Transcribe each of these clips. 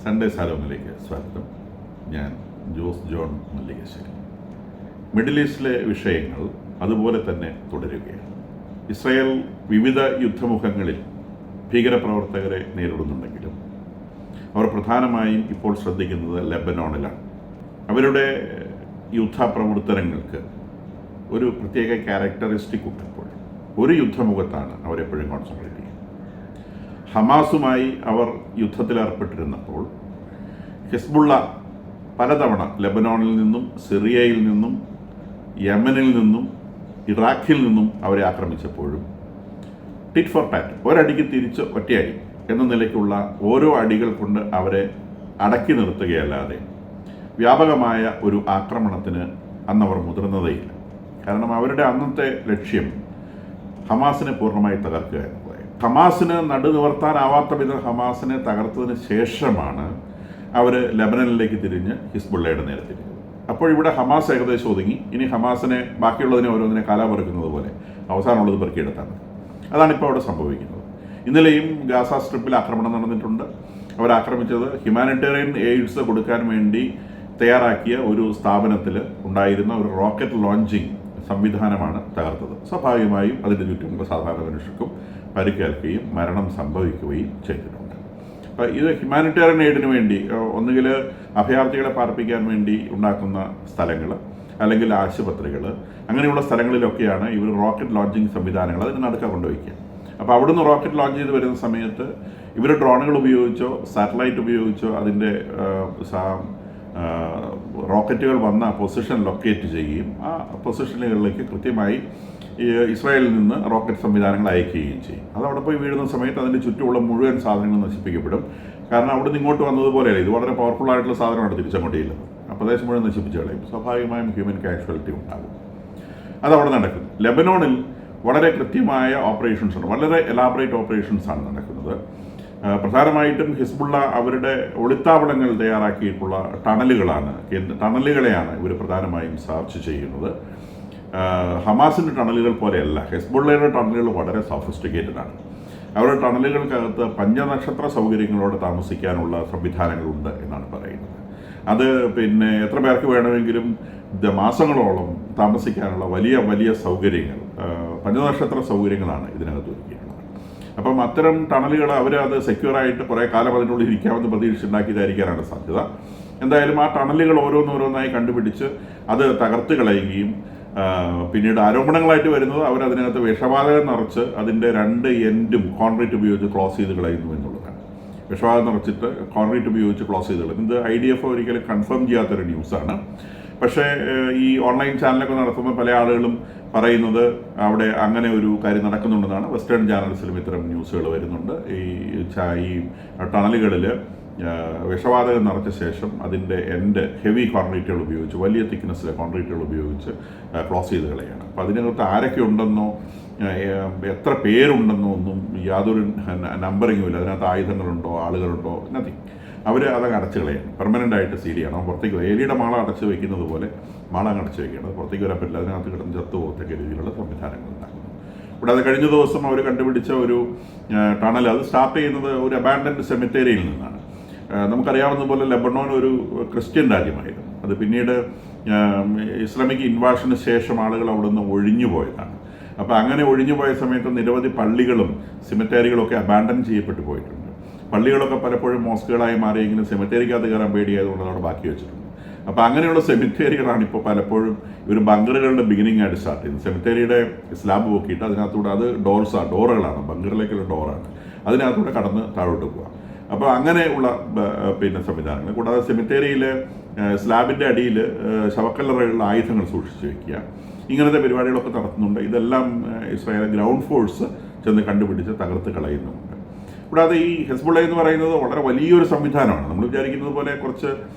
Sunday സാലോമിലേക്ക് സ്വാഗതം. ഞാൻ Jose John Mallikassery. Middle ഈസ്റ്റിലെ വിഷയങ്ങൾ അതുപോലെ തന്നെ തുടരുകയാണ്. ഇസ്രായേൽ വിവിധ യുദ്ധമുഖങ്ങളിൽ ഭീകരപ്രവർത്തകരെ നേരിടുന്നുണ്ടെങ്കിലും അവർ പ്രധാനമായും ഇപ്പോൾ ശ്രദ്ധിക്കുന്നത് ലെബനോണിലാണ്. അവരുടെ യുദ്ധപ്രവർത്തനങ്ങൾക്ക് ഒരു പ്രത്യേക ക്യാരക്ടറിസ്റ്റിക് ഉണ്ടപ്പോൾ ഒരു യുദ്ധമുഖത്താണ് അവരെപ്പോഴും കോൺസെൻട്രേറ്റ് ചെയ്യുന്നത്. ഹമാസുമായി അവർ യുദ്ധത്തിലേർപ്പെട്ടിരുന്നപ്പോൾ ഹിസ്ബുള്ള പലതവണ ലെബനോണിൽ നിന്നും സിറിയയിൽ നിന്നും യമനിൽ നിന്നും ഇറാഖിൽ നിന്നും അവരെ ആക്രമിച്ചപ്പോഴും ടിറ്റ് ഫോർ ടാറ്റ്, ഒരടിക്ക് തിരിച്ച് ഒറ്റയടി എന്ന നിലയ്ക്കുള്ള ഓരോ അടികൾ കൊണ്ട് അവരെ അടക്കി നിർത്തുകയല്ലാതെ വ്യാപകമായ ഒരു ആക്രമണത്തിന് അന്നവർ മുതിർന്നതേയില്ല. കാരണം അവരുടെ അന്നത്തെ ലക്ഷ്യം ഹമാസിനെ പൂർണ്ണമായി തകർക്കുക എന്നതായിരുന്നു. ഹമാസിന് നടുനിവർത്താനാവാത്ത വിധം ഹമാസിനെ തകർത്തതിന് ശേഷമാണ് അവർ ലെബനനിലേക്ക് തിരിഞ്ഞ് ഹിസ്ബുള്ളയുടെ നേരെ തിരിഞ്ഞത്. അപ്പോൾ ഇവിടെ ഹമാസ് ഏകദേശം ഒതുങ്ങി. ഇനി ഹമാസിനെ ബാക്കിയുള്ളതിനെ ഓരോന്നിനെ കാലാപെറുക്കുന്നത് പോലെ അവസാനമുള്ളത് പെറുക്കിയെടുത്താൽ മതി. അതാണിപ്പോൾ അവിടെ സംഭവിക്കുന്നത്. ഇന്നലെയും ഗാസ സ്ട്രിപ്പിൽ ആക്രമണം നടന്നിട്ടുണ്ട്. അവരാക്രമിച്ചത് ഹ്യൂമാനിറ്റേറിയൻ എയ്ഡ്സ് കൊടുക്കാൻ വേണ്ടി തയ്യാറാക്കിയ ഒരു സ്ഥാപനത്തിൽ ഉണ്ടായിരുന്ന ഒരു റോക്കറ്റ് ലോഞ്ചിങ് സംവിധാനമാണ് തകർത്തത്. സ്വാഭാവികമായും അതിൻ്റെ ചുറ്റുമുള്ള സാധാരണ മനുഷ്യർക്കും പരിക്കേൽക്കുകയും മരണം സംഭവിക്കുകയും ചെയ്തിട്ടുണ്ട്. അപ്പോൾ ഇത് ഹ്യൂമാനിറ്റേറിയൻ എയ്ഡിന് വേണ്ടി ഒന്നുകിൽ അഭയാർത്ഥികളെ പാർപ്പിക്കാൻ വേണ്ടി ഉണ്ടാക്കുന്ന സ്ഥലങ്ങൾ, അല്ലെങ്കിൽ ആശുപത്രികൾ, അങ്ങനെയുള്ള സ്ഥലങ്ങളിലൊക്കെയാണ് ഇവർ റോക്കറ്റ് ലോഞ്ചിങ് സംവിധാനങ്ങൾ അതിന് നടുക്ക കൊണ്ടുവയ്ക്കുക. അപ്പോൾ അവിടുന്ന് റോക്കറ്റ് ലോഞ്ച് ചെയ്ത് വരുന്ന സമയത്ത് ഇവർ ഡ്രോണുകൾ ഉപയോഗിച്ചോ സാറ്റലൈറ്റ് ഉപയോഗിച്ചോ അതിൻ്റെ റോക്കറ്റുകൾ വന്ന പൊസിഷൻ ലൊക്കേറ്റ് ചെയ്യുകയും ആ പൊസിഷനുകളിലേക്ക് കൃത്യമായി ഇസ്രായേലിൽ നിന്ന് റോക്കറ്റ് സംവിധാനങ്ങൾ അയക്കുകയും ചെയ്യും. അത് അവിടെ പോയി വീഴുന്ന സമയത്ത് അതിൻ്റെ ചുറ്റുമുള്ള മുഴുവൻ സാധനങ്ങളും നശിപ്പിക്കപ്പെടും. കാരണം അവിടെ നിന്ന് ഇങ്ങോട്ട് വന്നതുപോലെയല്ല, ഇത് വളരെ പവർഫുൾ ആയിട്ടുള്ള സാധനമാണ് തിരിച്ചങ്ങോട്ട് ചെയ്യുന്നത്. ആ പ്രദേശം മുഴുവൻ നശിപ്പിച്ച് കളയും. സ്വാഭാവികമായും ഹ്യൂമൻ കാഷ്വാലിറ്റി ഉണ്ടാകും. അതവിടെ നടക്കും. ലെബനോണിൽ വളരെ കൃത്യമായ ഓപ്പറേഷൻസ് ഉണ്ട്, വളരെ എലാബറേറ്റ് ഓപ്പറേഷൻസാണ് നടക്കുന്നത്. പ്രധാനമായിട്ടും ഹിസ്ബുള്ള അവരുടെ ഒളിത്താവളങ്ങൾ തയ്യാറാക്കിയിട്ടുള്ള ടണലുകളെയാണ് ഇവർ പ്രധാനമായും സെർച്ച് ചെയ്യുന്നത്. ഹമാസിൻ്റെ ടണലുകൾ പോലെയല്ല, ഹിസ്ബുള്ളയുടെ ടണലുകൾ വളരെ സോഫിസ്റ്റിക്കേറ്റഡ് ആണ്. അവരുടെ ടണലുകൾക്കകത്ത് പഞ്ചനക്ഷത്ര സൗകര്യങ്ങളോടെ താമസിക്കാനുള്ള സംവിധാനങ്ങളുണ്ട് എന്നാണ് പറയുന്നത്. അത് എത്ര പേർക്ക് വേണമെങ്കിലും മാസങ്ങളോളം താമസിക്കാനുള്ള വലിയ വലിയ സൗകര്യങ്ങൾ, പഞ്ചനക്ഷത്ര സൗകര്യങ്ങളാണ് ഇതിനകത്ത് ഒരുക്കിയിട്ടുള്ളത്. അപ്പം അത്തരം ടണലുകൾ അത് സെക്യൂറായിട്ട് കുറേ കാലം അതിനുള്ളിൽ ഇരിക്കാമെന്ന് പ്രതീക്ഷിച്ചുണ്ടാക്കിയതായിരിക്കാനാണ് സാധ്യത. എന്തായാലും ആ ടണലുകൾ ഓരോന്നോരോന്നായി കണ്ടുപിടിച്ച് അത് തകർത്ത് കളയുകയും പിന്നീട് ആരോപണങ്ങളായിട്ട് വരുന്നത് അവരതിനകത്ത് വിഷവാതകം നിറച്ച് അതിൻ്റെ രണ്ട് എൻഡും കോൺക്രീറ്റ് ഉപയോഗിച്ച് ക്ലോസ് ചെയ്ത് കളയുന്നു എന്നുള്ളതാണ്. വിഷവാതകം നിറച്ചിട്ട് കോൺക്രീറ്റ് ഉപയോഗിച്ച് ക്ലോസ് ചെയ്ത് കളയും. ഇത് IDF ഒരിക്കലും കൺഫേം ചെയ്യാത്തൊരു ന്യൂസാണ്. പക്ഷേ ഈ ഓൺലൈൻ ചാനലൊക്കെ നടത്തുന്ന പല ആളുകളും പറയുന്നത് അവിടെ അങ്ങനെ ഒരു കാര്യം നടക്കുന്നുണ്ടെന്നാണ്. വെസ്റ്റേൺ ചാനൽസിലും ഇത്തരം ന്യൂസുകൾ വരുന്നുണ്ട്. ഈ ടണലുകളിൽ വിഷവാതകം നിറച്ച ശേഷം അതിൻ്റെ എൻഡ് ഹെവി കോൺക്രീറ്റുകൾ ഉപയോഗിച്ച്, വലിയ തിക്നെസ്സിലെ കോൺക്രീറ്റുകൾ ഉപയോഗിച്ച് ക്ലോസ് ചെയ്ത് കളയാണ്. അപ്പോൾ അതിനകത്ത് ആരൊക്കെ ഉണ്ടെന്നോ എത്ര പേരുണ്ടെന്നോ ഒന്നും യാതൊരു നമ്പറിങ്ങും ഇല്ല. അതിനകത്ത് ആയുധങ്ങളുണ്ടോ ആളുകളുണ്ടോ നത്തിങ്. അവർ അതങ്ങ് അടച്ചു കളയാണ്. പെർമനൻ്റായിട്ട് സീൽ ചെയ്യണം. പുറത്തേക്ക് ഏരിയുടെ മാള അടച്ച് വയ്ക്കുന്നത് പോലെ മാളങ്ങ് അടച്ച് വയ്ക്കണം. പുറത്തേക്ക് വരാൻ പറ്റില്ല. അതിനകത്ത് കിടന്ന് ചത്തു പോകത്തക്ക രീതിയിലുള്ള സംവിധാനങ്ങൾ ഉണ്ടാക്കുന്നു. ഇവിടെ അത് കഴിഞ്ഞ ദിവസം അവർ കണ്ടുപിടിച്ച ഒരു ടണൽ, അത് സ്റ്റാർട്ട് ചെയ്യുന്നത് ഒരു അബാൻഡൻഡ് സെമിത്തേരിയിൽ നിന്നാണ്. നമുക്കറിയാവുന്ന പോലെ ലെബനോൺ ഒരു ക്രിസ്ത്യൻ രാജ്യമായിരുന്നു. അത് പിന്നീട് ഇസ്ലാമിക് ഇൻവാഷന് ശേഷം ആളുകൾ അവിടെ നിന്ന് ഒഴിഞ്ഞു പോയതാണ്. അപ്പോൾ അങ്ങനെ ഒഴിഞ്ഞു പോയ സമയത്ത് നിരവധി പള്ളികളും സെമിത്തേരികളൊക്കെ അബാൻഡൻ ചെയ്യപ്പെട്ടു പോയിട്ടുണ്ട്. പള്ളികളൊക്കെ പലപ്പോഴും മോസ്കുകളായി മാറിയെങ്കിലും സെമിത്തേരിക്കകത്ത് കയറാൻ പേടിയായതുകൊണ്ട് അവിടെ ബാക്കി വെച്ചിട്ടുണ്ട്. അപ്പോൾ അങ്ങനെയുള്ള സെമിത്തേരികളാണ് ഇപ്പോൾ പലപ്പോഴും ഇവർ ബങ്കറുകളുടെ ബിഗിനിങ് ആയിട്ട് സ്റ്റാർട്ട് ചെയ്യുന്നത്. സെമിത്തേരിയുടെ സ്ലാബ് പൊക്കിയിട്ട് അതിനകത്തൂടെ, അത് ഡോറുകളാണ്, ബങ്കറിലേക്കുള്ള ഡോറാണ്, അതിനകത്തൂടെ കടന്ന് താഴോട്ട് പോകാം. അപ്പോൾ അങ്ങനെയുള്ള സംവിധാനങ്ങൾ. കൂടാതെ സെമിത്തേരിയിൽ സ്ലാബിൻ്റെ അടിയിൽ ശവക്കല്ലറകളിലുള്ള ആയുധങ്ങൾ സൂക്ഷിച്ച് വയ്ക്കുക, ഇങ്ങനത്തെ പരിപാടികളൊക്കെ നടത്തുന്നുണ്ട്. ഇതെല്ലാം ഇസ്രായേൽ ഗ്രൗണ്ട് ഫോഴ്സ് ചെന്ന് കണ്ടുപിടിച്ച് തകർത്ത് കളയുന്നുമുണ്ട്. കൂടാതെ ഈ ഹിസ്ബുള്ള എന്ന് പറയുന്നത് വളരെ വലിയൊരു സംവിധാനമാണ്. നമ്മൾ വിചാരിക്കുന്നത് പോലെ കുറച്ച്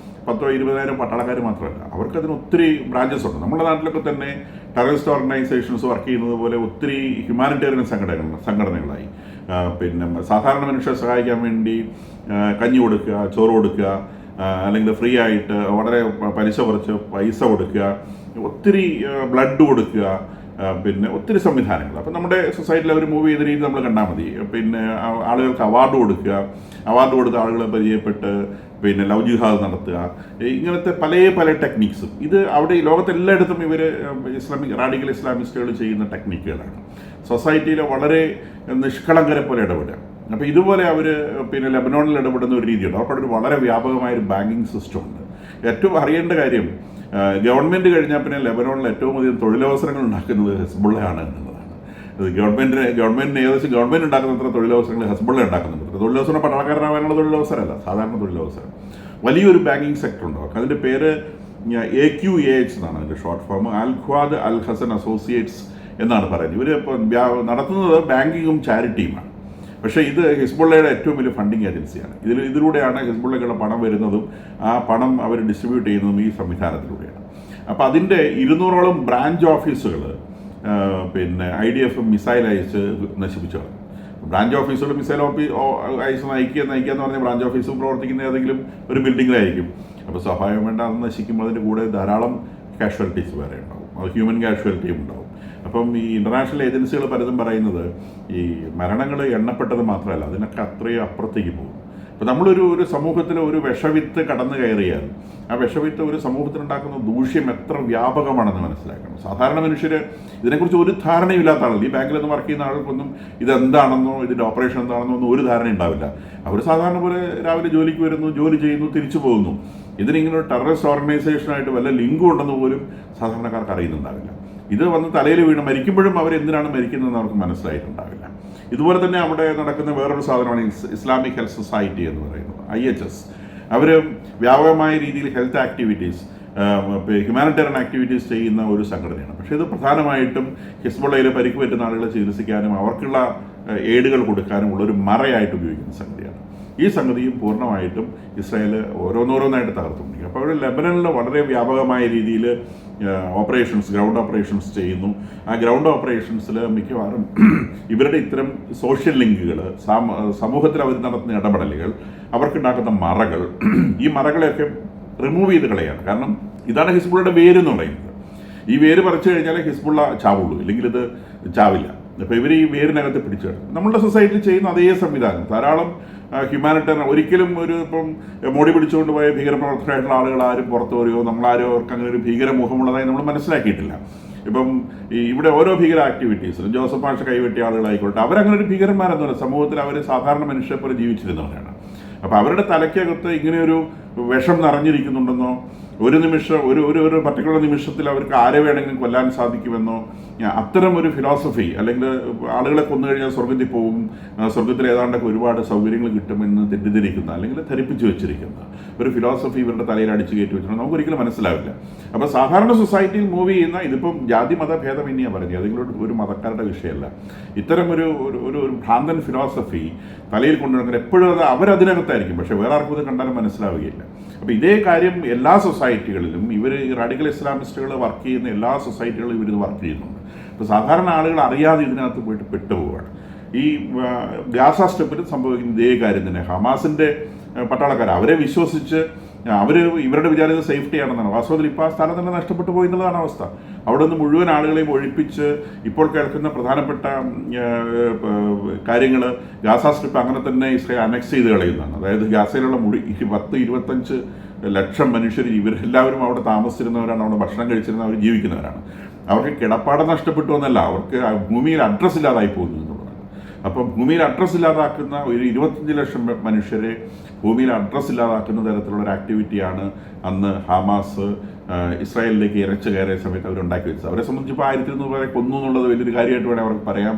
10,000-20,000 പട്ടാളക്കാർ മാത്രമല്ല, അവർക്കതിന് ഒത്തിരി ബ്രാഞ്ചസ് ഉണ്ട്. നമ്മുടെ നാട്ടിലൊക്കെ തന്നെ ടെററിസ്റ്റ് ഓർഗനൈസേഷൻസ് വർക്ക് ചെയ്യുന്നത് പോലെ ഒത്തിരി ഹ്യൂമാനിറ്റേറിയൻ സംഘടനകളായി. സാധാരണ മനുഷ്യരെ സഹായിക്കാൻ വേണ്ടി കഞ്ഞി കൊടുക്കുക, ചോറ് കൊടുക്കുക, അല്ലെങ്കിൽ ഫ്രീ ആയിട്ട് വളരെ പലിശ കുറച്ച് പൈസ കൊടുക്കുക, ഒത്തിരി ബ്ലഡ് കൊടുക്കുക, പിന്നെ ഒത്തിരി സംവിധാനങ്ങൾ. അപ്പം നമ്മുടെ സൊസൈറ്റിയിൽ അവർ മൂവ് ചെയ്ത രീതി നമ്മൾ കണ്ടാൽ മതി. പിന്നെ ആളുകൾക്ക് അവാർഡ് കൊടുക്കുക, അവാർഡ് കൊടുത്ത ആളുകളെ പരിചയപ്പെട്ട് പിന്നെ ലവ് ജിഹാദ് നടത്തുക, ഇങ്ങനത്തെ പല ടെക്നിക്സും ഇത് അവിടെ ഈ ലോകത്തെല്ലായിടത്തും ഇവർ റാഡിക്കൽ ഇസ്ലാമിസ്റ്റുകൾ ചെയ്യുന്ന ടെക്നിക്കുകളാണ്. സൊസൈറ്റിയിലെ വളരെ നിഷ്കളങ്കരെ പോലെ ഇടപെടുക. അപ്പോൾ ഇതുപോലെ അവർ പിന്നെ ലെബനോണിൽ ഇടപെടുന്ന ഒരു രീതിയുണ്ട്. അവർക്കൊരു വളരെ വ്യാപകമായൊരു ബാങ്കിങ് സിസ്റ്റം ഉണ്ട്. ഏറ്റവും അറിയേണ്ട കാര്യം, ഗവൺമെൻറ് കഴിഞ്ഞാൽ പിന്നെ ലെബനോണിൽ ഏറ്റവും അധികം തൊഴിലവസരങ്ങൾ ഉണ്ടാക്കുന്നത് ഹെസ്ബുള്ളയാണ് എന്നുള്ളതാണ്. ഗവൺമെൻറ്റിന് ഏകദേശം ഗവൺമെൻറ് ഉണ്ടാക്കുന്നത്ര തൊഴിലവസരങ്ങൾ ഹെസ്ബുള്ള ഉണ്ടാക്കുന്നുണ്ട്. തൊഴിലവസരം പട്ടാളക്കാരനാവാനുള്ള തൊഴിലവസരമല്ല, സാധാരണ തൊഴിലവസരം. വലിയൊരു ബാങ്കിങ് സെക്ടർ ഉണ്ടാവും. അതിൻ്റെ പേര് AQAH എന്നാണ് അതിൻ്റെ ഷോർട്ട് ഫോം. അൽ ഖ്വാദ് അൽ ഹസൻ അസോസിയേറ്റ്സ് എന്നാണ് പറയുന്നത്. ഇവർ ഇപ്പോൾ നടത്തുന്നത് ബാങ്കിങ്ങും ചാരിറ്റിയുമാണ്. പക്ഷേ ഇത് ഹിസ്ബുള്ളയുടെ ഏറ്റവും വലിയ ഫണ്ടിങ് ഏജൻസിയാണ്. ഇതിലൂടെയാണ് ഹിസ്ബുള്ളയ്ക്കുള്ള പണം വരുന്നതും ആ പണം അവർ ഡിസ്ട്രിബ്യൂട്ട് ചെയ്യുന്നതും ഈ സംവിധാനത്തിലൂടെയാണ്. അപ്പോൾ അതിൻ്റെ 200ഓളം ബ്രാഞ്ച് ഓഫീസുകൾ പിന്നെ IDF മിസൈൽ അയച്ച് നശിപ്പിച്ചു കളഞ്ഞു. ബ്രാഞ്ച് ഓഫീസുകൾ മിസൈൽ അയച്ച് നയിക്കുക എന്ന് പറഞ്ഞാൽ ബ്രാഞ്ച് ഓഫീസും പ്രവർത്തിക്കുന്ന ഏതെങ്കിലും ഒരു ബിൽഡിങ്ങിലായിരിക്കും. അപ്പോൾ സ്വാഭാവികമായിട്ട് അത് നശിക്കുമ്പോൾ അതിൻ്റെ കൂടെ ധാരാളം കാഷ്വാലിറ്റീസ് വേറെ ഉണ്ടാവും, അത് ഹ്യൂമൻ കാഷ്വാലിറ്റിയും ഉണ്ടാവും. അപ്പം ഈ ഇൻ്റർനാഷണൽ ഏജൻസികൾ പലതും പറയുന്നത് ഈ മരണങ്ങൾ എണ്ണപ്പെട്ടത് മാത്രമല്ല, അതിനൊക്കെ അത്രയും അപ്പുറത്തേക്ക് പോകും. അപ്പോൾ നമ്മളൊരു സമൂഹത്തിൽ ഒരു വിഷവിത്ത് കടന്നു കയറിയാൽ ആ വിഷവിത്ത് ഒരു സമൂഹത്തിനുണ്ടാക്കുന്ന ദൂഷ്യം എത്ര വ്യാപകമാണെന്ന് മനസ്സിലാക്കണം. സാധാരണ മനുഷ്യർ ഇതിനെക്കുറിച്ച് ഒരു ധാരണയില്ലാത്ത ആളല്ല. ഈ ബാങ്കിൽ നിന്ന് വർക്ക് ചെയ്യുന്ന ആൾക്കൊന്നും ഇതെന്താണെന്നോ ഇതിൻ്റെ ഓപ്പറേഷൻ എന്താണെന്നോ ഒന്നും ഒരു ധാരണ ഉണ്ടാവില്ല. അവർ സാധാരണ പോലെ രാവിലെ ജോലിക്ക് വരുന്നു, ജോലി ചെയ്യുന്നു, തിരിച്ചു പോകുന്നു. ഇതിനിങ്ങനെ ഒരു ടെററിസ്റ്റ് ഓർഗനൈസേഷനായിട്ട് വല്ല ലിങ്കും ഉണ്ടെന്ന് പോലും സാധാരണക്കാർക്ക് അറിയുന്നുണ്ടാവില്ല. ഇത് വന്ന് തലയിൽ വീണ് മരിക്കുമ്പോഴും അവരെന്തിനാണ് മരിക്കുന്നതെന്ന് അവർക്ക് മനസ്സിലായിട്ടുണ്ടാവില്ല. ഇതുപോലെ തന്നെ അവിടെ നടക്കുന്ന വേറൊരു സാധനമാണ് ഇസ്ലാമിക് ഹെൽത്ത് സൊസൈറ്റി എന്ന് പറയുന്നത്, IHS. അവർ വ്യാപകമായ രീതിയിൽ ഹെൽത്ത് ആക്ടിവിറ്റീസ്, ഹ്യൂമാനിറ്റേറിയൻ ആക്ടിവിറ്റീസ് ചെയ്യുന്ന ഒരു സംഘടനയാണ്. പക്ഷേ ഇത് പ്രധാനമായിട്ടും ഹിസ്ബുള്ളയിൽ പരിക്ക് പറ്റുന്ന ആളുകളെ ചികിത്സിക്കാനും അവർക്കുള്ള എയ്ഡുകൾ കൊടുക്കാനും ഉള്ളൊരു മറയായിട്ട് ഉപയോഗിക്കുന്ന സംഗതിയാണ്. ഈ സംഗതിയും പൂർണ്ണമായിട്ടും ഇസ്രായേൽ ഓരോന്നോരോന്നായിട്ട് തകർത്തുകൊണ്ടിരിക്കും. അപ്പോൾ അവിടെ ലെബനനിൽ വളരെ വ്യാപകമായ രീതിയിൽ ഗ്രൗണ്ട് ഓപ്പറേഷൻസ് ചെയ്യുന്നു. ആ ഗ്രൗണ്ട് ഓപ്പറേഷൻസിൽ മിക്കവാറും ഇവരുടെ ഇത്തരം സോഷ്യൽ ലിങ്കുകൾ, സമൂഹത്തിൽ അവർ നടത്തുന്ന ഇടപെടലുകൾ, അവർക്കുണ്ടാക്കുന്ന മറകൾ, ഈ മറകളെയൊക്കെ റിമൂവ് ചെയ്ത് കളയാണ്. കാരണം ഇതാണ് ഹിസ്ബുള്ളയുടെ വേര് എന്ന് പറയുന്നത്. ഈ വേര് പറിച്ചു കഴിഞ്ഞാൽ ഹിസ്ബുള്ള ചാവുള്ളൂ, ഇല്ലെങ്കിൽ ഇത് ചാവില്ല. അപ്പോൾ ഇവർ ഈ വേരിനകത്ത് പിടിച്ചു കിടക്കും. നമ്മളുടെ സൊസൈറ്റിയിൽ ചെയ്യുന്ന അതേ സംവിധാനം ധാരാളം ഹ്യൂമാനിറ്റേറിയൻ, ഒരിക്കലും ഇപ്പം മോടി പിടിച്ചുകൊണ്ട് പോയ ഭീകരപ്രവർത്തകരായിട്ടുള്ള ആളുകൾ ആരും പുറത്തു വരികയോ നമ്മളാരും അവർക്ക് അങ്ങനെ ഒരു ഭീകരമുഖമുള്ളതായി നമ്മൾ മനസ്സിലാക്കിയിട്ടില്ല. ഇപ്പം ഇവിടെ ഓരോ ഭീകര ആക്ടിവിറ്റീസിലും ജോസഫ് മാഷ കൈവെട്ടിയ ആളുകളായിക്കോട്ടെ, അവരങ്ങനെ ഒരു ഭീകരന്മാരെന്നല്ല, സമൂഹത്തിൽ അവർ സാധാരണ മനുഷ്യരെ പോലെ ജീവിച്ചിരുന്നവരാണ്. അപ്പോൾ അവരുടെ തലയ്ക്കകത്ത് ഇങ്ങനെയൊരു വിഷം നിറഞ്ഞിരിക്കുന്നുണ്ടെന്നോ, ഒരു നിമിഷം ഒരു പർട്ടിക്കുലർ നിമിഷത്തിൽ അവർക്ക് ആരെ വേണമെങ്കിലും കൊല്ലാൻ സാധിക്കുമെന്നോ, അത്തരം ഒരു ഫിലോസഫി, അല്ലെങ്കിൽ ആളുകളെ കൊന്നു കഴിഞ്ഞാൽ സ്വർഗത്തിൽ പോകും, സ്വർഗത്തിൽ ഏതാണ്ടൊക്കെ ഒരുപാട് സൗകര്യങ്ങൾ കിട്ടുമെന്ന് തെറ്റിദ്ധരിക്കുന്ന അല്ലെങ്കിൽ ധരിപ്പിച്ചു വെച്ചിരിക്കുന്ന ഒരു ഫിലോസഫി ഇവരുടെ തലയിൽ അടിച്ചു കയറ്റി വെച്ചിട്ടുണ്ട്. നമുക്കൊരിക്കലും മനസ്സിലാവില്ല. അപ്പോൾ സാധാരണ സൊസൈറ്റിയിൽ മൂവ് ചെയ്യുന്ന, ഇതിപ്പം ജാതി മതഭേദം തന്നെയാണ് പറഞ്ഞത്, ഏതെങ്കിലും ഒരു മതക്കാരുടെ വിഷയമല്ല, ഇത്തരം ഒരു ഭ്രാന്തൻ ഫിലോസഫി തലയിൽ കൊണ്ടുവരുന്നത് എപ്പോഴും അവരതിനകത്തായിരിക്കും. പക്ഷേ വേറെ ആർക്കും ഇത് കണ്ടാലും മനസ്സിലാവുകയില്ല. അപ്പോൾ ഇതേ കാര്യം എല്ലാ സൊസൈറ്റികളിലും ഇവർ റാഡിക്കൽ ഇസ്ലാമിസ്റ്റുകൾ വർക്ക് ചെയ്യുന്ന എല്ലാ സൊസൈറ്റികളിലും ഇവരിത് വർക്ക് ചെയ്യുന്നുണ്ട്. അപ്പോൾ സാധാരണ ആളുകൾ അറിയാതെ ഇതിനകത്ത് പോയിട്ട് പെട്ടുപോവുകയാണ്. ഈ ഗാസ സ്ട്രിപ്പിൽ സംഭവിക്കുന്ന ഇതേ കാര്യം തന്നെ. ഹമാസിൻ്റെ പട്ടാളക്കാർ അവരെ വിശ്വസിച്ച് ഇവരുടെ വിചാരിച്ച സേഫ്റ്റി ആണെന്നാണ്. വാസ്തവത്തിൽ ഇപ്പോൾ ആ സ്ഥലം തന്നെ നഷ്ടപ്പെട്ടു പോയി എന്നുള്ളതാണ് അവസ്ഥ. അവിടെ നിന്ന് മുഴുവൻ ആളുകളെയും ഒഴിപ്പിച്ച് ഇപ്പോൾ കേൾക്കുന്ന പ്രധാനപ്പെട്ട കാര്യങ്ങൾ, ഗാസ സ്ട്രിപ്പ് അങ്ങനെ തന്നെ ഇസ്രായേൽ അനക്സ് ചെയ്ത് കളയുന്നതാണ്. അതായത് ഗാസയിലുള്ള 10-25 ലക്ഷം മനുഷ്യർ, ഇവരെല്ലാവരും അവിടെ താമസിച്ചിരുന്നവരാണ്, അവിടെ ഭക്ഷണം കഴിച്ചിരുന്നവർ, ജീവിക്കുന്നവരാണ്. അവർക്ക് കിടപ്പാടം നഷ്ടപ്പെട്ടു എന്നല്ല, അവർക്ക് ഭൂമിയിൽ അഡ്രസ്സ് ഇല്ലാതായി പോകുന്നു എന്നുള്ളതാണ്. അപ്പം ഭൂമിയിൽ അഡ്രസ്സ് ഇല്ലാതാക്കുന്ന ഒരു 25 ലക്ഷം മനുഷ്യരെ ഭൂമിയിൽ അഡ്രസ്സ് ഇല്ലാതാക്കുന്ന തരത്തിലുള്ള ഒരു ആക്ടിവിറ്റിയാണ് അന്ന് ഹമാസ് ഇസ്രായേലിലേക്ക് ഇരച്ചു കയറിയ സമയത്ത് അവരുണ്ടാക്കി വെച്ചത്. അവരെ സംബന്ധിച്ച് ഇപ്പോൾ 1200 പേരെ കൊന്നു എന്നുള്ളത് വലിയൊരു കാര്യമായിട്ട് വേണേൽ അവർക്ക് പറയാം.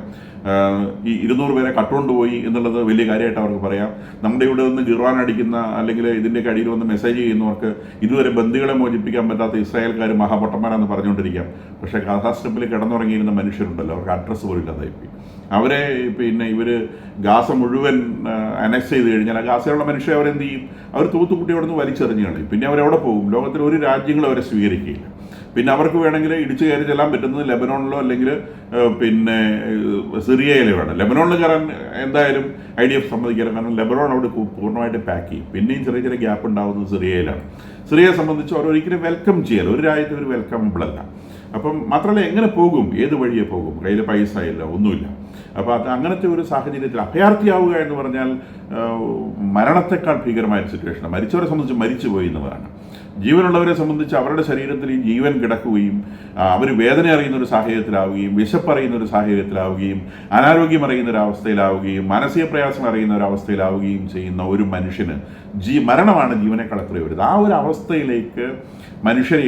ഈ 200 പേരെ കട്ടുകൊണ്ടുപോയി എന്നുള്ളത് വലിയ കാര്യമായിട്ട് അവർക്ക് പറയാം. നമ്മുടെ ഇവിടെ നിന്ന് ഖുർആൻ അടിക്കുന്ന അല്ലെങ്കിൽ ഇതിൻ്റെയൊക്കെ അടിയിൽ വന്ന് മെസ്സേജ് ചെയ്യുന്നവർക്ക് ഇതുവരെ ബന്ദികളെ മോചിപ്പിക്കാൻ പറ്റാത്ത ഇസ്രായേൽക്കാർ മഹാപൊട്ടന്മാരാണെന്ന് പറഞ്ഞുകൊണ്ടിരിക്കാം. പക്ഷേ ഗാസ സ്ട്രിപ്പിൽ കിടന്നുറങ്ങിയിരുന്ന മനുഷ്യരുണ്ടല്ലോ, അവർക്ക് അഡ്രസ്സ് പോലും ഇല്ലാതായിപ്പോയി. അവരെ ഇവർ ഗാസ മുഴുവൻ അനക്സ് ചെയ്ത് കഴിഞ്ഞാൽ ആ ഗാസയിലുള്ള മനുഷ്യരെ അവരെന്ത് ചെയ്യും? അവർ തൂത്തുകുട്ടി അവിടെ നിന്ന് വലിച്ചെറിഞ്ഞു കളയും. പിന്നെ അവരെവിടെ പോകും? ലോകത്തിൽ ഒരു രാജ്യങ്ങളും അവരെ സ്വീകരിക്കുകയില്ല. പിന്നെ അവർക്ക് വേണമെങ്കിൽ ഇടിച്ചു കയറി ചെല്ലാൻ പറ്റുന്നത് ലെബനോണിലോ അല്ലെങ്കിൽ സിറിയയിലോ വേണം. ലെബനോണിൽ കയറാൻ എന്തായാലും IDF സമ്മതിക്കില്ല. കാരണം ലെബനോൺ അവിടെ പൂർണ്ണമായിട്ട് പാക്ക് ചെയ്യും. പിന്നെയും ചെറിയ ഗ്യാപ്പ് ഉണ്ടാകുന്നത് സിറിയയിലാണ്. സിറിയയെ സംബന്ധിച്ച് അവർ ഒരിക്കലും വെൽക്കം ചെയ്യല, ഒരു രാജ്യത്ത് ഒരു വെൽക്കമബിൾ അല്ല. അപ്പം മാത്രമല്ല എങ്ങനെ പോകും, ഏത് വഴിയെ പോകും, കയ്യിൽ പൈസ ഇല്ല, ഒന്നുമില്ല. അപ്പോൾ അങ്ങനത്തെ ഒരു സാഹചര്യത്തിൽ അഭയാർത്ഥിയാവുക എന്ന് പറഞ്ഞാൽ മരണത്തെക്കാൾ ഭീകരമായ സിറ്റുവേഷനാണ്. മരിച്ചവരെ സംബന്ധിച്ച് മരിച്ചുപോയി എന്നുള്ളതാണ്. ജീവനുള്ളവരെ സംബന്ധിച്ച് അവരുടെ ശരീരത്തിൽ ഈ ജീവൻ കിടക്കുകയും അവർ വേദന അറിയുന്ന ഒരു സാഹചര്യത്തിലാവുകയും വിശപ്പറിയുന്ന ഒരു സാഹചര്യത്തിലാവുകയും അനാരോഗ്യം അറിയുന്ന ഒരു അവസ്ഥയിലാവുകയും മാനസിക പ്രയാസം അറിയുന്ന ഒരു അവസ്ഥയിലാവുകയും ചെയ്യുന്ന ഒരു മനുഷ്യന് മരണമാണ് ജീവനേക്കാൾ എത്രയോ വലുത്. ആ ഒരു അവസ്ഥയിലേക്ക് മനുഷ്യരെ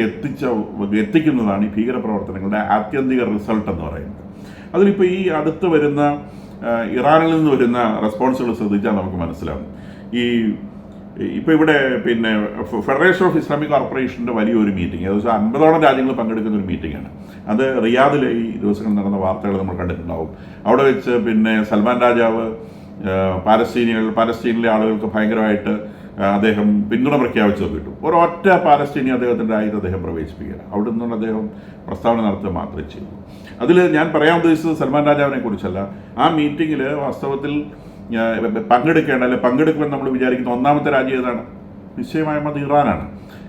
എത്തിക്കുന്നതാണ് ഈ ഭീകരപ്രവർത്തനങ്ങളുടെ ആത്യന്തിക റിസൾട്ട് എന്ന് പറയുന്നത്. അതിലിപ്പോൾ ഈ അടുത്ത് വരുന്ന ഇറാനിൽ നിന്ന് വരുന്ന റെസ്പോൺസുകൾ ശ്രദ്ധിച്ചാൽ നമുക്ക് മനസ്സിലാവും. ഇപ്പോൾ ഇവിടെ പിന്നെ ഫെഡറേഷൻ ഓഫ് ഇസ്ലാമിക് കോർപ്പറേഷൻ്റെ വലിയൊരു മീറ്റിംഗ്, ഏകദേശം 50ഓളം രാജ്യങ്ങൾ പങ്കെടുക്കുന്ന ഒരു മീറ്റിംഗാണ്. അത് റിയാദിലെ ഈ ദിവസങ്ങളിൽ നടന്ന വാർത്തകൾ നമ്മൾ കണ്ടിട്ടുണ്ടാവും. അവിടെ വെച്ച് പിന്നെ സൽമാൻ രാജാവ് പാലസ്തീനിലെ ആളുകൾക്ക് ഭയങ്കരമായിട്ട് അദ്ദേഹം പിന്തുണ പ്രഖ്യാപിച്ചത് കിട്ടും. ഒരൊറ്റ പാലസ്തീനി അദ്ദേഹത്തിൻ്റെ രാജ്യത്ത് അദ്ദേഹം പ്രവേശിപ്പിക്കുക, അവിടെ നിന്നുള്ള അദ്ദേഹം പ്രസ്താവന നടത്തുക മാത്രമേ ചെയ്യൂ. അതിൽ ഞാൻ പറയാൻ ഉദ്ദേശിച്ചത് സൽമാൻ രാജാവിനെ കുറിച്ചല്ല. ആ മീറ്റിങ്ങിൽ വാസ്തവത്തിൽ പങ്കെടുക്കുമെന്ന് നമ്മൾ വിചാരിക്കുന്ന ഒന്നാമത്തെ രാജ്യം ഏതാണ്? നിശ്ചയമായും അത് ഇറാനാണ്.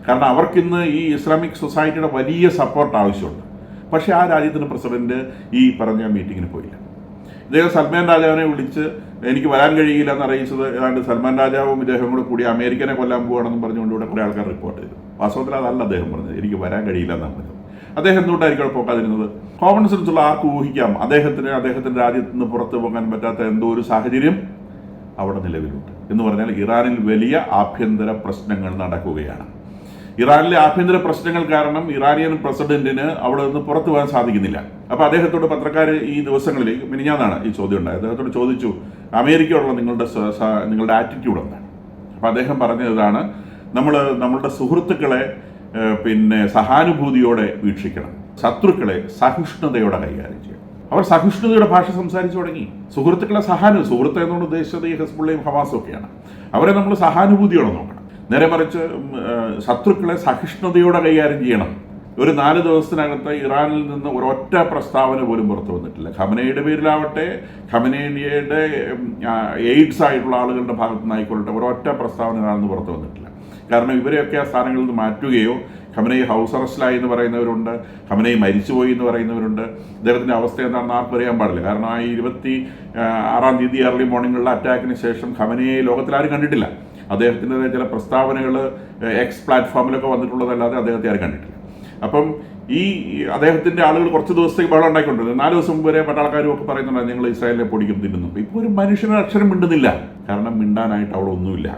കാരണം അവർക്കിന്ന് ഈ ഇസ്ലാമിക് സൊസൈറ്റിയുടെ വലിയ സപ്പോർട്ട് ആവശ്യമുണ്ട്. പക്ഷേ ആ രാജ്യത്തിൻ്റെ പ്രസിഡന്റ് ഈ പറഞ്ഞ മീറ്റിങ്ങിന് പോയില്ല. ഇദ്ദേഹം സൽമാൻ രാജാവിനെ വിളിച്ച് എനിക്ക് വരാൻ കഴിയില്ല എന്ന് അറിയിച്ചത് ഏതാണ്ട് സൽമാൻ രാജാവും ഇദ്ദേഹം കൂടി അമേരിക്കനെ കൊല്ലാൻ പോവുകയാണെന്നും പറഞ്ഞുകൊണ്ട് ഇവിടെ കുറേ ആൾക്കാർ റിപ്പോർട്ട് ചെയ്തു. വാസ്തവത്തിൽ അതല്ല അദ്ദേഹം പറഞ്ഞത്, എനിക്ക് വരാൻ കഴിയില്ല എന്നാണ് പറഞ്ഞത്. അദ്ദേഹം എന്തുകൊണ്ടായിരിക്കും പോകാതിരുന്നത്? കോമൺ സെൻസുള്ള ആർക്ക് ഊഹിക്കാം അദ്ദേഹത്തിന്റെ രാജ്യത്ത് നിന്ന് പുറത്തു പോകാൻ പറ്റാത്ത എന്തോ ഒരു സാഹചര്യം അവിടെ നിലവിലുണ്ട്. എന്ന് പറഞ്ഞാൽ ഇറാനിൽ വലിയ ആഭ്യന്തര പ്രശ്നങ്ങൾ നടക്കുകയാണ്. ഇറാനിലെ ആഭ്യന്തര പ്രശ്നങ്ങൾ കാരണം ഇറാനിയൻ പ്രസിഡന്റിന് അവിടെ നിന്ന് പുറത്തു പോകാൻ സാധിക്കുന്നില്ല. അപ്പോൾ അദ്ദേഹത്തോട് പത്രക്കാർ ഈ ദിവസങ്ങളിൽ മിനിഞ്ഞാന്നാണ് ഈ ചോദ്യം ഉണ്ടായത്. അദ്ദേഹത്തോട് ചോദിച്ചു, അമേരിക്കയോടുള്ള നിങ്ങളുടെ ആറ്റിറ്റ്യൂഡ് എന്താണ്? അപ്പോൾ അദ്ദേഹം പറഞ്ഞതാണ്, നമ്മളുടെ സുഹൃത്തുക്കളെ പിന്നെ സഹാനുഭൂതിയോടെ വീക്ഷിക്കണം, ശത്രുക്കളെ സഹിഷ്ണുതയോടെ കൈകാര്യം ചെയ്യണം. അവർ സഹിഷ്ണുതയുടെ ഭാഷ സംസാരിച്ചു തുടങ്ങി. സുഹൃത്തുക്കളെ സുഹൃത്ത് എന്നുകൊണ്ട് ഉദ്ദേശിച്ചത് ഈ ഹെസ്ബുള്ളയും ഹമാസും ഒക്കെയാണ്. അവരെ നമ്മൾ സഹാനുഭൂതിയോടെ നോക്കണം. നേരെ മറിച്ച് ശത്രുക്കളെ സഹിഷ്ണുതയോടെ കൈകാര്യം ചെയ്യണം. ഒരു 4 ദിവസത്തിനകത്ത് ഇറാനിൽ നിന്ന് ഒരൊറ്റ പ്രസ്താവന പോലും പുറത്തു വന്നിട്ടില്ല. ഖമനയുടെ പേരിലാവട്ടെ, ഖമനയുടെ എയ്ഡ്സ് ആയിട്ടുള്ള ആളുകളുടെ ഭാഗത്തു നിന്നായിക്കൊള്ളട്ടെ, ഒരൊറ്റ പ്രസ്താവന ഇറാനിൽ നിന്ന് പുറത്തു വന്നിട്ടില്ല. കാരണം ഇവരെയൊക്കെ ആ സ്ഥാനങ്ങളിൽ നിന്ന് മാറ്റുകയോ, ഖമനൈ ഹൗസ് അറസ്റ്റിലായി എന്ന് പറയുന്നവരുണ്ട്, ഖമനൈ മരിച്ചുപോയി എന്ന് പറയുന്നവരുണ്ട്. അദ്ദേഹത്തിൻ്റെ അവസ്ഥ എന്താണെന്ന് ആർക്കും അറിയാൻ പാടില്ല. കാരണം ആ 26-ാം തീയതി ഏർലി മോർണിംഗുള്ള അറ്റാക്കിന് ശേഷം ഖമനയെ ലോകത്തിലാരും കണ്ടിട്ടില്ല. അദ്ദേഹത്തിൻ്റെതായ ചില പ്രസ്താവനകൾ എക്സ് പ്ലാറ്റ്ഫോമിലൊക്കെ വന്നിട്ടുള്ളതല്ലാതെ അദ്ദേഹത്തെ ആരും കണ്ടിട്ടില്ല. അപ്പം ഈ അദ്ദേഹത്തിൻ്റെ ആളുകൾ കുറച്ച് ദിവസത്തേക്ക് ബഹളം ഉണ്ടാക്കിക്കൊണ്ടിരുന്നത്. 4 ദിവസം മുമ്പ് വരെ പട്ടാളക്കാരും ഒക്കെ പറയുന്നുണ്ട് ഞങ്ങൾ ഇസ്രായേലിനെ പൊടിക്കും തിന്നുന്നു. ഇപ്പോൾ ഒരു മനുഷ്യന് അക്ഷരം മിണ്ടുന്നില്ല. കാരണം മിണ്ടാനായിട്ട് അവിടെ ഒന്നുമില്ല.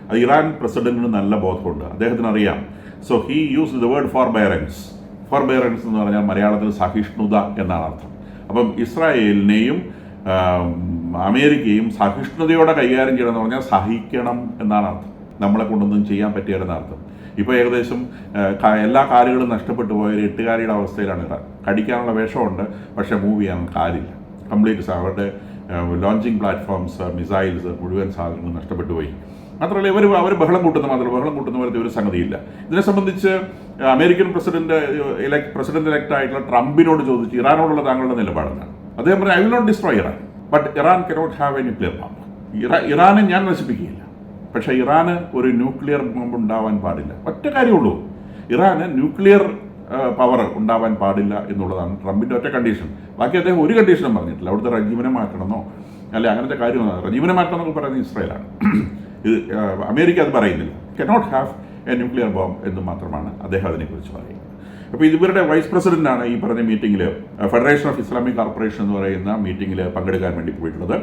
അത് ഇറാൻ പ്രസിഡന്റിന് നല്ല ബോധമുണ്ട്, അദ്ദേഹത്തിന് അറിയാം. So he use the word forbearance. Forbearance എന്ന് പറഞ്ഞാൽ മലയാളത്തിൽ സഹിഷ്ണുത എന്നാണ് അർത്ഥം. അപ്പം ഇസ്രായേലിനെയും അമേരിക്കയും സഹിഷ്ണുതയോടെ കൈകാര്യം ചെയ്യണം എന്ന് പറഞ്ഞാൽ സഹിക്കണം എന്നാണ് അർത്ഥം. നമ്മളെ കൊണ്ടൊന്നും ചെയ്യാൻ പറ്റിയെന്ന അർത്ഥം. ഇപ്പോൾ ഏകദേശം എല്ലാ കാലുകളും നഷ്ടപ്പെട്ടു പോയ ഒരു 8-കാരിയുടെ അവസ്ഥയിലാണ് ഇറാൻ. കടിക്കാനുള്ള വേഷമുണ്ട്, പക്ഷേ മൂവ് ചെയ്യാൻ കാലില്ല. കംപ്ലീറ്റ് അവരുടെ ലോഞ്ചിങ് പ്ലാറ്റ്ഫോംസ്, മിസൈൽസ് മുഴുവൻ സാധനങ്ങളും നഷ്ടപ്പെട്ടു പോയി. മാത്രമല്ല അവർ ബഹളം കൂട്ടുന്ന പോലത്തെ ഒരു സംഗതിയില്ല. ഇതിനെ സംബന്ധിച്ച് അമേരിക്കൻ പ്രസിഡന്റ് ഇലക്ട് ആയിട്ടുള്ള ട്രംപിനോട് ചോദിച്ചു ഇറാനോടുള്ള താങ്കളുടെ നിലപാടെന്നാണ്. അദ്ദേഹം പറഞ്ഞു, I will not destroy Iran, but Iran cannot have a nuclear bomb. ഇറാനെ ഞാൻ നശിപ്പിക്കുകയില്ല, പക്ഷേ ഇറാന് ഒരു ന്യൂക്ലിയർ ബോംബ് ഉണ്ടാവാൻ പാടില്ല. ഒറ്റ കാര്യമുള്ളൂ, ഇറാന് ന്യൂക്ലിയർ പവർ ഉണ്ടാവാൻ പാടില്ല എന്നുള്ളതാണ് ട്രംപിൻ്റെ ഒറ്റ കണ്ടീഷൻ. ബാക്കി അദ്ദേഹം ഒരു കണ്ടീഷനും പറഞ്ഞിട്ടില്ല. അവിടുത്തെ റജീമിനെ മാറ്റണമെന്നോ അല്ലെ അങ്ങനത്തെ കാര്യമൊന്നും. റജീമിനെ മാറ്റണം എന്നൊക്കെ പറയുന്നത് ഇസ്രായേലാണ്. ഇത് അമേരിക്ക അത് പറയുന്നില്ല. Cannot have a nuclear bomb എന്ന് മാത്രമാണ് അദ്ദേഹം അതിനെക്കുറിച്ച് പറയുന്നത്. അപ്പോൾ ഇവരുടെ വൈസ് പ്രസിഡന്റാണ് ഈ പറഞ്ഞ മീറ്റിങ്ങിൽ, ഫെഡറേഷൻ ഓഫ് ഇസ്ലാമിക് കോർപ്പറേഷൻ എന്ന് പറയുന്ന മീറ്റിങ്ങിൽ പങ്കെടുക്കാൻ വേണ്ടി പോയിട്ടുള്ളത്.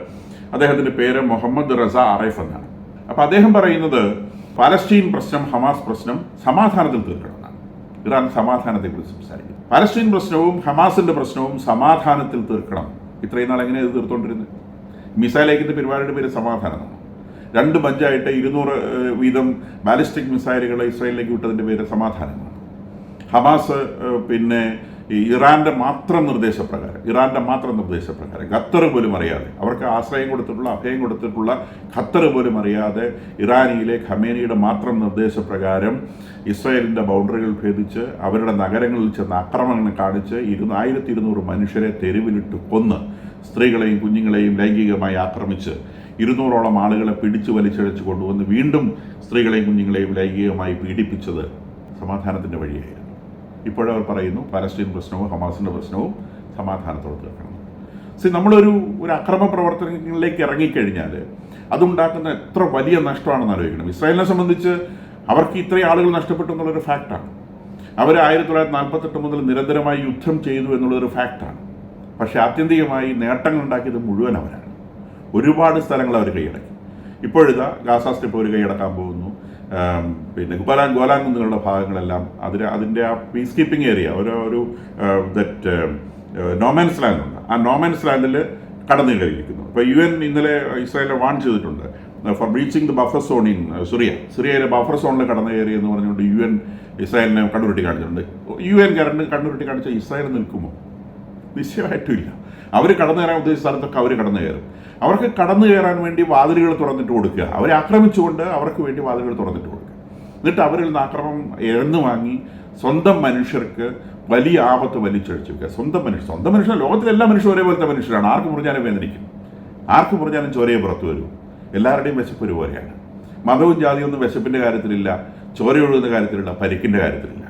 അദ്ദേഹത്തിൻ്റെ പേര് മുഹമ്മദ് റസ അറൈഫ് എന്നാണ്. അപ്പോൾ അദ്ദേഹം പറയുന്നത് പാലസ്തീൻ പ്രശ്നം, ഹമാസ് പ്രശ്നം സമാധാനത്തിൽ തീർക്കണമെന്നാണ്. ഇറാൻ സമാധാനത്തെക്കുറിച്ച് സംസാരിക്കും. പാലസ്തീൻ പ്രശ്നവും ഹമാസിൻ്റെ പ്രശ്നവും സമാധാനത്തിൽ തീർക്കണം. ഇത്രയും നാൾ എങ്ങനെയാണ് ഇത് തീർത്തുകൊണ്ടിരുന്നത്? മിസൈൽ അയക്കുന്ന പരിപാടിയുടെ പേര് സമാധാനമാണ്. 2 ബഞ്ചായിട്ട് 200 വീതം ബാലിസ്റ്റിക് മിസൈലുകൾ ഇസ്രായേലിലേക്ക് വിട്ടതിൻ്റെ പേര് സമാധാനമാണ്. ഹമാസ് പിന്നെ ഇറാൻ്റെ മാത്രം നിർദ്ദേശപ്രകാരം ഖത്തർ പോലും അറിയാതെ, അവർക്ക് ആശ്രയം കൊടുത്തിട്ടുള്ള അഭയം കൊടുത്തിട്ടുള്ള ഖത്തർ പോലും അറിയാതെ ഇറാനിയിലെ ഖമേനിയുടെ മാത്രം നിർദ്ദേശപ്രകാരം ഇസ്രായേലിൻ്റെ ബൗണ്ടറികൾ ഭേദിച്ച് അവരുടെ നഗരങ്ങളിൽ ചെന്ന് ആക്രമണങ്ങൾ കാണിച്ച് 1200 മനുഷ്യരെ തെരുവിലിട്ട് കൊന്ന്, സ്ത്രീകളെയും കുഞ്ഞുങ്ങളെയും ലൈംഗികമായി ആക്രമിച്ച് 200ഓളം ആളുകളെ പിടിച്ചു വലിച്ചഴച്ച് കൊണ്ടുവന്ന് വീണ്ടും സ്ത്രീകളെയും കുഞ്ഞുങ്ങളെയും ലൈംഗികമായി പീഡിപ്പിച്ചത് സമാധാനത്തിൻ്റെ വഴിയായിരുന്നു. ഇപ്പോഴവർ പറയുന്നു പാലസ്തീൻ പ്രശ്നവും ഹമാസിൻ്റെ പ്രശ്നവും സമാധാനത്തോടെ തീർക്കണം. നമ്മളൊരു അക്രമ പ്രവർത്തനങ്ങളിലേക്ക് ഇറങ്ങിക്കഴിഞ്ഞാൽ അതുണ്ടാക്കുന്ന എത്ര വലിയ നഷ്ടമാണെന്ന് ആലോചിക്കണം. ഇസ്രായേലിനെ സംബന്ധിച്ച് അവർക്ക് ഇത്രയും ആളുകൾ നഷ്ടപ്പെട്ടു എന്നുള്ളൊരു ഫാക്റ്റാണ്. അവർ 1948 മുതൽ നിരന്തരമായി യുദ്ധം ചെയ്തു എന്നുള്ളൊരു ഫാക്റ്റാണ്. പക്ഷേ ആത്യന്തികമായി നേട്ടങ്ങൾ ഉണ്ടാക്കിയത് മുഴുവൻ അവരാണ്. ഒരുപാട് സ്ഥലങ്ങൾ അവർ കൈയടക്കി. ഇപ്പോഴിതാ ഗാസ സ്ട്രിപ്പ് അവർ കൈയടക്കാൻ പോകുന്നു. പിന്നെ ഗോലാൻ കുന്നുകളുടെ ഭാഗങ്ങളെല്ലാം അതിൻ്റെ ആ പീസ് കീപ്പിംഗ് ഏരിയ ഒരു നോമാൻസ് ലാൻഡ് ഉണ്ട്. ആ നോമാൻസ് ലാൻഡിൽ കടന്നു കയറിയിരിക്കുന്നു. ഇപ്പോൾ UN ഇന്നലെ ഇസ്രായേലിനെ വാൺ ചെയ്തിട്ടുണ്ട് for breaching the buffer zone in സിറിയയിലെ ബഫർ സോണിൽ കടന്നു കയറി എന്ന് പറഞ്ഞുകൊണ്ട് UN ഇസ്രായേലിനെ കണ്ണുരുട്ടി കാണിച്ചിട്ടുണ്ട്. UN കണ്ണുരുട്ടി കാണിച്ച ഇസ്രായേൽ നിൽക്കുമോ? നിശ്ചയമായിട്ടും ഇല്ല. അവർ കടന്നു കയറാൻ ഉദ്ദേശിച്ച സ്ഥലത്തൊക്കെ അവർ കടന്നു കയറും. അവർക്ക് കടന്നു കയറാൻ വേണ്ടി വാതിലുകൾ തുറന്നിട്ട് കൊടുക്കുക, അവരെ ആക്രമിച്ചുകൊണ്ട് അവർക്ക് വേണ്ടി വാതിലുകൾ തുറന്നിട്ട് കൊടുക്കുക. എന്നിട്ട് അവരിൽ നിന്ന് ആക്രമണം ഇഴന്നു വാങ്ങി സ്വന്തം മനുഷ്യർക്ക് വലിയ ആപത്ത് വലിച്ചഴിച്ചു വെക്കുക. സ്വന്തം മനുഷ്യർ ലോകത്തിലെല്ലാ മനുഷ്യരും ഒരേപോലത്തെ മനുഷ്യരാണ്. ആർക്ക് മുറിഞ്ഞാലും വേദനിക്കും, ആർക്ക് മുറിഞ്ഞാലും ചോരയെ പുറത്തു വരും. എല്ലാവരുടെയും വിശപ്പ് ഒരുപോലെയാണ്. മതവും ജാതിയൊന്നും വിശപ്പിൻ്റെ കാര്യത്തിലില്ല, ചോര ഒഴുകുന്ന കാര്യത്തിലില്ല, പരിക്കിൻ്റെ കാര്യത്തിലില്ല.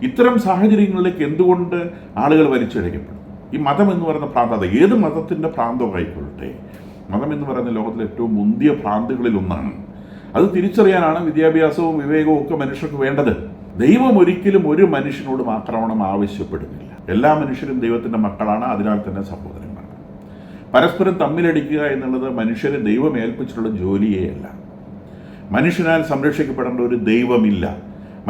ഇത്തരം സാഹചര്യങ്ങളിലേക്ക് എന്തുകൊണ്ട് ആളുകൾ വലിച്ചിഴക്കപ്പെടും? ഈ മതം എന്ന് പറയുന്ന ഭ്രാന്തത, ഏത് മതത്തിൻ്റെ ഭ്രാന്തവും ആയിക്കൊള്ളട്ടെ, മതം എന്ന് പറയുന്ന ലോകത്തിലെ ഏറ്റവും മുന്തിയ ഭ്രാന്തുകളിലൊന്നാണ്. അത് തിരിച്ചറിയാനാണ് വിദ്യാഭ്യാസവും വിവേകവും ഒക്കെ മനുഷ്യർക്ക് വേണ്ടത്. ദൈവം ഒരിക്കലും ഒരു മനുഷ്യനോടും ആക്രമണം ആവശ്യപ്പെടുന്നില്ല. എല്ലാ മനുഷ്യരും ദൈവത്തിൻ്റെ മക്കളാണ്, അതിനാൽ തന്നെ സഹോദരന്മാരാണ്. പരസ്പരം തമ്മിലടിക്കുക എന്നുള്ളത് മനുഷ്യരെ ദൈവം ഏൽപ്പിച്ചിട്ടുള്ള ജോലിയേയല്ല. മനുഷ്യനാൽ സംരക്ഷിക്കപ്പെടേണ്ട ഒരു ദൈവമില്ല.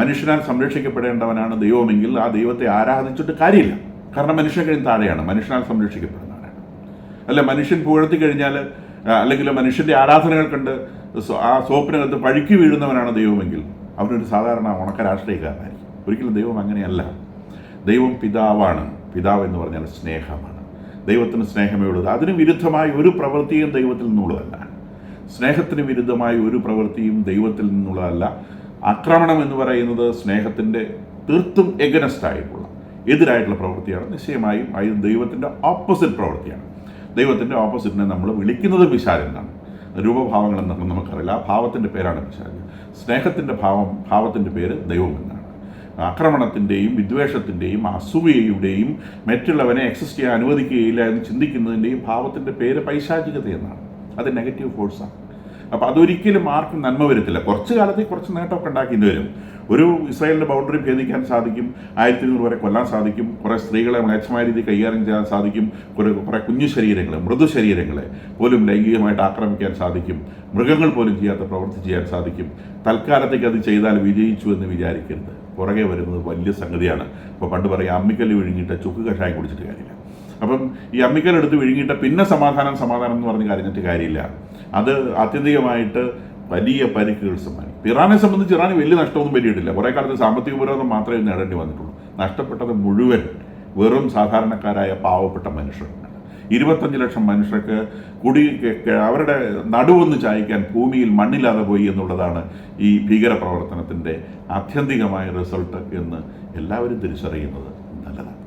മനുഷ്യനാൽ സംരക്ഷിക്കപ്പെടേണ്ടവനാണ് ദൈവമെങ്കിൽ ആ ദൈവത്തെ ആരാധിച്ചിട്ട് കാര്യമില്ല. കാരണം മനുഷ്യൻ താഴെയാണ്, മനുഷ്യനാൽ സംരക്ഷിക്കപ്പെടുന്നവനാണ്. അല്ല, മനുഷ്യൻ പുകഴ്ത്തി കഴിഞ്ഞാൽ അല്ലെങ്കിൽ മനുഷ്യൻ്റെ ആരാധനകൾ കണ്ട് ആ സോപ്പിനകത്ത് പഴുക്കി വീഴുന്നവനാണ് ദൈവമെങ്കിൽ അവനൊരു സാധാരണ ഉണക്ക രാഷ്ട്രീയക്കാരനായിരിക്കും. ഒരിക്കലും ദൈവം അങ്ങനെയല്ല. ദൈവം പിതാവാണ്. പിതാവ് എന്ന് പറഞ്ഞാൽ സ്നേഹമാണ്. ദൈവത്തിന് സ്നേഹമേ ഉള്ളത്. അതിന് വിരുദ്ധമായ ഒരു പ്രവൃത്തിയും ദൈവത്തിൽ നിന്നുള്ളതല്ല. സ്നേഹത്തിന് വിരുദ്ധമായ ഒരു പ്രവൃത്തിയും ദൈവത്തിൽ നിന്നുള്ളതല്ല. ആക്രമണം എന്ന് പറയുന്നത് സ്നേഹത്തിൻ്റെ തീർത്തും എതിരായിട്ടുള്ള പ്രവൃത്തിയാണ്. നിശ്ചയമായും അത് ദൈവത്തിൻ്റെ ഓപ്പോസിറ്റ് പ്രവൃത്തിയാണ്. ദൈവത്തിൻ്റെ ഓപ്പോസിറ്റിനെ നമ്മൾ വിളിക്കുന്നത് പിശാച് എന്നാണ്. രൂപഭാവങ്ങൾ എന്നൊക്കെ നമുക്കറിയില്ല. ആ ഭാവത്തിൻ്റെ പേരാണ് പിശാച്. സ്നേഹത്തിൻ്റെ ഭാവത്തിൻ്റെ പേര് ദൈവം എന്നാണ്. ആക്രമണത്തിൻ്റെയും വിദ്വേഷത്തിൻ്റെയും അസൂയയുടെയും മറ്റുള്ളവനെ എക്സിസ്റ്റ് ചെയ്യാൻ അനുവദിക്കുകയില്ല എന്ന് ചിന്തിക്കുന്നതിൻ്റെയും ഭാവത്തിൻ്റെ പേര് പൈശാചികത എന്നാണ്. അത് നെഗറ്റീവ് ഫോഴ്സാണ്. അപ്പോൾ അതൊരിക്കലും ആർക്കും നന്മ വരുത്തില്ല. കുറച്ച് കാലത്തേക്ക് കുറച്ച് നേട്ടമൊക്കെ ഉണ്ടാക്കേണ്ടി വരും. ഒരു ഇസ്രായേലിൻ്റെ ബൗണ്ടറി ഭേദിക്കാൻ സാധിക്കും, 1200 വരെ കൊല്ലാൻ സാധിക്കും, കുറേ സ്ത്രീകളെ മ്ലേച്ഛമായ രീതിയിൽ കൈകാര്യം ചെയ്യാൻ സാധിക്കും, കുറേ കുഞ്ഞു ശരീരങ്ങളെ, മൃദു ശരീരങ്ങളെ പോലും ലൈംഗികമായിട്ട് ആക്രമിക്കാൻ സാധിക്കും, മൃഗങ്ങൾ പോലും ചെയ്യാത്ത പ്രവൃത്തി ചെയ്യാൻ സാധിക്കും. തൽക്കാലത്തേക്ക് അത് ചെയ്താൽ വിജയിച്ചു എന്ന് വിചാരിക്കരുത്. പുറകെ വരുന്നത് വലിയ സംഗതിയാണ്. ഇപ്പോൾ പണ്ട് പറയും അമ്മിക്കല്ല് വിഴുങ്ങിയിട്ട് ചുക്ക് കഷായം കുടിച്ചിട്ട് കാര്യമില്ല. അപ്പം ഈ അമ്മിക്കല്ലെടുത്ത് വിഴുങ്ങിയിട്ട് പിന്നെ സമാധാനം എന്ന് പറഞ്ഞ് കാര്യത്തിട്ട് കാര്യമില്ല. അത് ആത്യന്തികമായിട്ട് വലിയ പരിക്കുകൾ സമ്മാനിക്കും. ഇറാനെ സംബന്ധിച്ച് ഇറാന് വലിയ നഷ്ടമൊന്നും പറ്റിയിട്ടില്ല. കുറേ കാലത്ത് സാമ്പത്തിക പുരോഗതി മാത്രമേ നേടേണ്ടി വന്നിട്ടുള്ളൂ. നഷ്ടപ്പെട്ടത് മുഴുവൻ വെറും സാധാരണക്കാരായ പാവപ്പെട്ട മനുഷ്യർക്കാണ്. 25 ലക്ഷം മനുഷ്യർക്ക് അവരുടെ നടുവൊന്ന് ചായ്ക്കാൻ ഭൂമിയിൽ മണ്ണില്ലാതെ പോയി എന്നുള്ളതാണ് ഈ ഭീകര പ്രവർത്തനത്തിൻ്റെ ആത്യന്തികമായ റിസൾട്ട് എന്ന് എല്ലാവരും തിരിച്ചറിയുന്നത് നല്ലതാണ്.